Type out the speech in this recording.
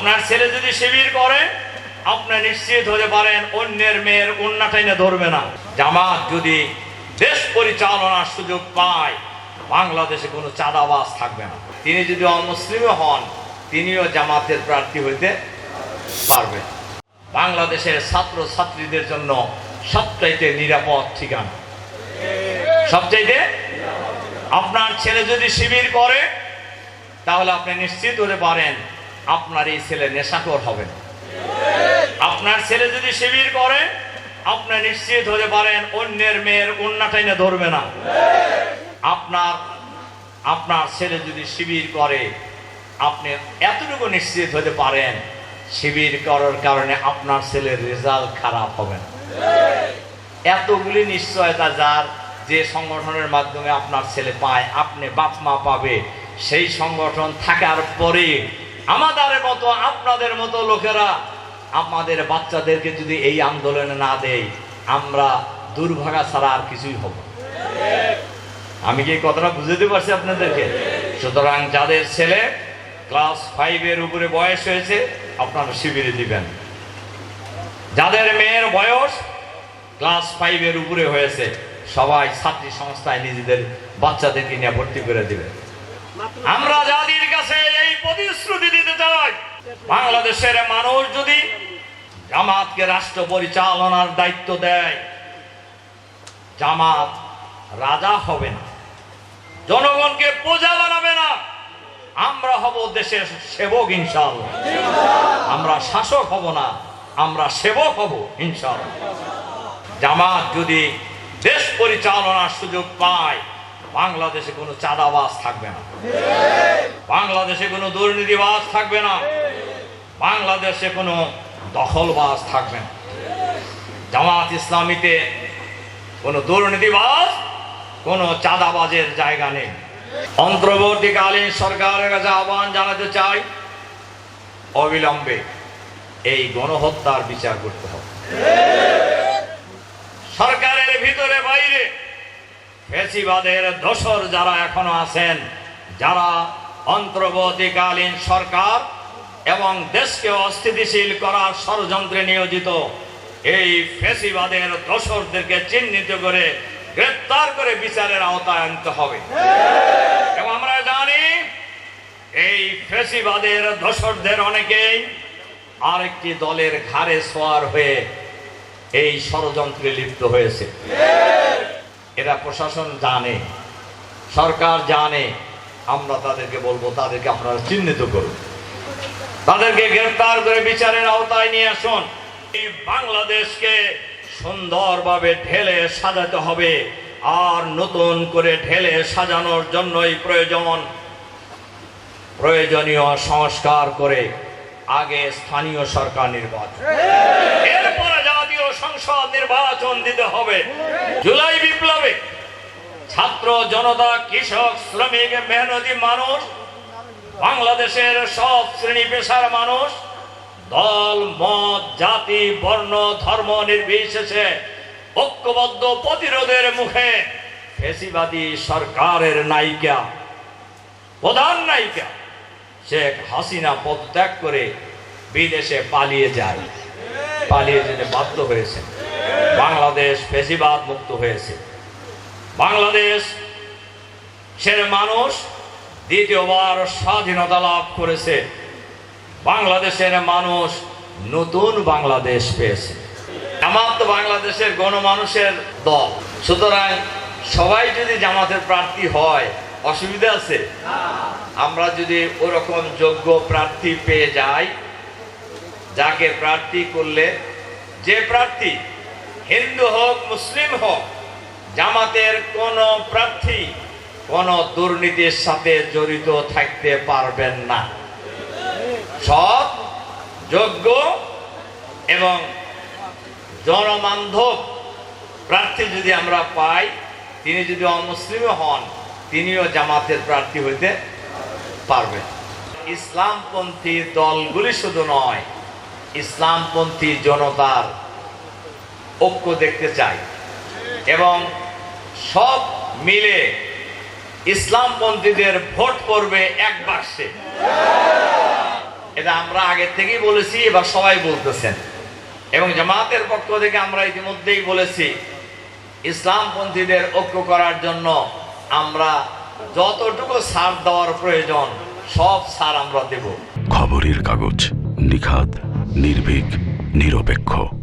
আপনার ছেলে যদি শিবির করে আপনি নিশ্চিত হতে পারেন অন্যের মেয়ের উন্নাটাইনে ধরবে না। জামাত যদি দেশ পরিচালনার সুযোগ পায় বাংলাদেশে কোনো চাঁদাবাজ থাকবে না। তিনি যদি অমুসলিমও হন তিনিও জামাতের প্রার্থী হইতে পারবে। বাংলাদেশের ছাত্র ছাত্রীদের জন্য সবচাইতে নিরাপদ ঠিকানা, সবচাইতে। আপনার ছেলে যদি শিবির করে তাহলে আপনি নিশ্চিত হতে পারেন আপনার এই ছেলে নেশাখোর হবে না। আপনার ছেলে যদি শিবির করে আপনি নিশ্চিত হতে পারেন অন্যের মেয়ের উন্নাটাইনে ধরবে না। আপনার ছেলে যদি শিবির করে আপনি এতটুকু নিশ্চিত হতে পারেন শিবির করার কারণে আপনার ছেলের রেজাল্ট খারাপ হবে না। এতগুলি নিশ্চয়তা যার যে সংগঠনের মাধ্যমে আপনার ছেলে পায়, আপনি বাপ মা পাবে, সেই সংগঠন থাকার পরে আমাদের মতো আপনাদের মতো লোকেরা আমাদের বাচ্চাদেরকে যদি এই আন্দোলনে না দেয় আমরা দুর্ভাগা ছাড়া আর কিছুই হব। আমি কি কথাটা বুঝতে পারছি আপনাদেরকে? সুতরাং যাদের ছেলে ক্লাস 5-এর উপরে বয়স হয়েছে আপনারা শিবিরে দিবেন। যাদের মেয়ের বয়স ক্লাস 5-এর উপরে হয়েছে সবাই ছাত্রী সংস্থায় নিজেদের বাচ্চাদেরকে নিয়ে ভর্তি করে দিবে। আমরা জাতির কাছে এই প্রতিশ্রুতি দিতে চাই, বাংলাদেশের মানুষ যদি জামাতকে রাষ্ট্র পরিচালনার দায়িত্ব দেয় জামাত রাজা হবে না, জনগণকে প্রজা বানাবে না। আমরা হব দেশের সেবক ইনশাআল্লাহ। আমরা শাসক হব না, আমরা সেবক হব ইনশাআল্লাহ। জামাত যদি দেশ পরিচালনার সুযোগ পায় বাংলাদেশে কোনো চাঁদাবাজ থাকবে না, বাংলাদেশে কোনো দুর্নীতিবাজ থাকবে না, বাংলাদেশে কোনো দখলবাজ থাকবে না। জামাত ইসলামীতে কোনো দুর্নীতিবাজ কোনো চাঁদাবাজের জায়গা নেই। অন্তর্বর্তীকালীন সরকারের কাছে আহ্বান জানাতে চাই অবিলম্বে এই গণহত্যার বিচার করতে হবে। সরকারের ভিতরে বাইরে ফ্যাসিবাদের দোসর যারা এখনো আছেন, যারা অন্তর্বর্তীকালীন সরকার এবং দেশকে অস্থিতিশীল করার ষড়যন্ত্রে নিয়োজিত, এই ফ্যাসিবাদের দোসরদেরকে চিহ্নিত করে গ্রেফতার করে বিচারের আওতায় আনতে হবে। এবং আমরা জানি এই ফ্যাসিবাদের দোসরদের অনেকেই আরেকটি দলের ঘাড়ে সওয়ার হয়ে এই ষড়যন্ত্রে লিপ্ত হয়েছে। এরা প্রশাসন জানে, সরকার জানে। আমরা তাদেরকে বলবো তাদেরকে আপনারা চিহ্নিত করুন, তাদেরকে গ্রেফতার করে বিচারের আওতায় নিয়ে আসুন। এই বাংলাদেশকে সুন্দরভাবে ঢেলে সাজাতে হবে, আর নতুন করে ঢেলে সাজানোর জন্যই প্রয়োজনীয় সংস্কার করে আগে স্থানীয় সরকার নির্বাচন, এরপরে জাতীয় সংসদ নির্বাচন দিতে হবে। জুলাই বিপ্লবে ছাত্র জনতা, কৃষক, শ্রমিক, মেহনতি মানুষ, বাংলাদেশের সব শ্রেণী পেশার মানুষ দল মত জাতি বর্ণ ধর্ম নির্বিশেষে ঐক্যবদ্ধ প্রতিরোধের মুখে ফ্যাসিবাদী সরকারের নায়িকা, প্রধান নায়িকা শেখ হাসিনা পদত্যাগ করে বিদেশে পালিয়ে যায়। পালিয়ে যেতে বাধ্য হয়েছে। বাংলাদেশ ফ্যাসিবাদ মুক্ত হয়েছে। বাংলাদেশের মানুষ দ্বিতীয়বার স্বাধীনতা লাভ করেছে। বাংলাদেশের মানুষ নতুন বাংলাদেশ পেয়েছে। জামাত তো বাংলাদেশের গণমানুষের দল, সুতরাং সবাই যদি জামাতের প্রার্থী হয় অসুবিধা আছে? আমরা যদি ওরকম যোগ্য প্রার্থী পেয়ে যাই, যাকে প্রার্থী করলে যে প্রার্থী হিন্দু হোক মুসলিম হোক, জামাতের কোন প্রার্থী কোন দুর্নীতির সাথে জড়িত থাকতে পারবেন না। সৎ, যোগ্য এবং জনবান্ধব প্রার্থী যদি আমরা পাই, তিনি যদি অমুসলিমও হন তিনিও জামাতের প্রার্থী হইতে পারবেন। ইসলামপন্থী দলগুলি শুধু নয়, ইসলামপন্থী জনতার ঐক্য দেখতে চাই এবং সব মিলে ইসলামপন্থীদের ভোট করবে এক বাক্সে। এটা আমরা আগে থেকেই বলেছি, এবার সবাই বলতেছেন। এবং জামাতের পক্ষ থেকে আমরা ইতিমধ্যেই বলেছি, ইসলামপন্থীদের ঐক্য করার জন্য আমরা যতটুকু ছাড় দেওয়ার প্রয়োজন সব ছাড় আমরা দেব। খবরের কাগজ, নিখাত, নির্ভীক, নিরপেক্ষ।